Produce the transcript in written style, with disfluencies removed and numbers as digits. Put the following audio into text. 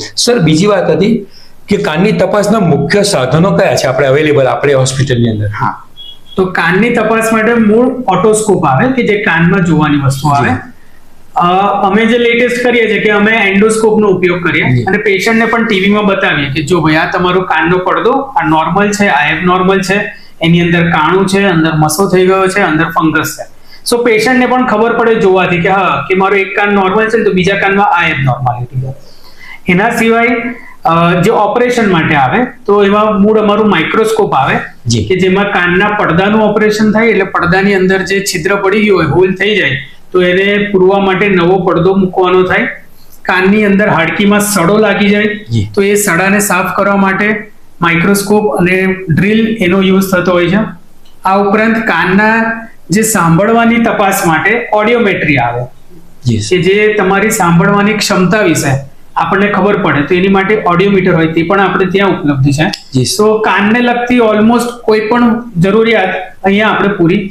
Sir, બીજી વાત હતી કે કાનની તપાસના મુખ્ય સાધનો કયા છે આપણે અવેલેબલ આપણે હોસ્પિટલની અંદર? હા, તો કાનની તપાસ માટે મૂળ ઓટોસ્કોપ આવે કે જે કાનમાં જોવાની વસ્તુ આવે. અમે જે લેટેસ્ટ કરીએ છીએ કે અમે એન્ડોસ્કોપનો ઉપયોગ કરીએ અને પેશન્ટને પણ ટીવીમાં બતાવીએ કે જો ભાઈ આ તમારો કાનનો પડદો આ નોર્મલ છે, આ એબનોર્મલ છે, એની અંદર કાણું છે, અંદર મસો થઈ ગયો છે, અંદર ફંગસ છે. સો પેશન્ટને પણ ખબર પડે જોવાથી કે હા કે મારો એક કાન નોર્મલ છે તો બીજા કાનમાં આ એબનોર્માલિટી છે. એના સિવાય જે ઓપરેશન માટે આવે તો એમાં મૂળ અમારું માઇક્રોસ્કોપ આવે કે જેમાં કાનના પડદાનું ઓપરેશન થાય, એટલે પડદાની અંદર જે છિદ્ર પડી ગયું હોય, હોલ થઈ જાય તો એને પૂરવા માટે નવો પડદો મૂકવાનો થાય. કાનની અંદર હાડકીમાં સડો લાગી જાય તો એ સડાને સાફ કરવા માટે માઇક્રોસ્કોપ અને ડ્રીલ એનો યુઝ થતો હોય છે. આ ઉપરાંત કાનના જે સાંભળવાની તપાસ માટે ઓડિયોમેટ્રી આવે કે જે તમારી સાંભળવાની ક્ષમતા વિશે આપણને ખબર પડે તો એની માટે ઓડિયોમીટર હોય, તે પણ આપણે ત્યાં ઉપલબ્ધ છે. તો કાનને લગતી ઓલમોસ્ટ કોઈ પણ જરૂરિયાત અહીંયા આપણે પૂરી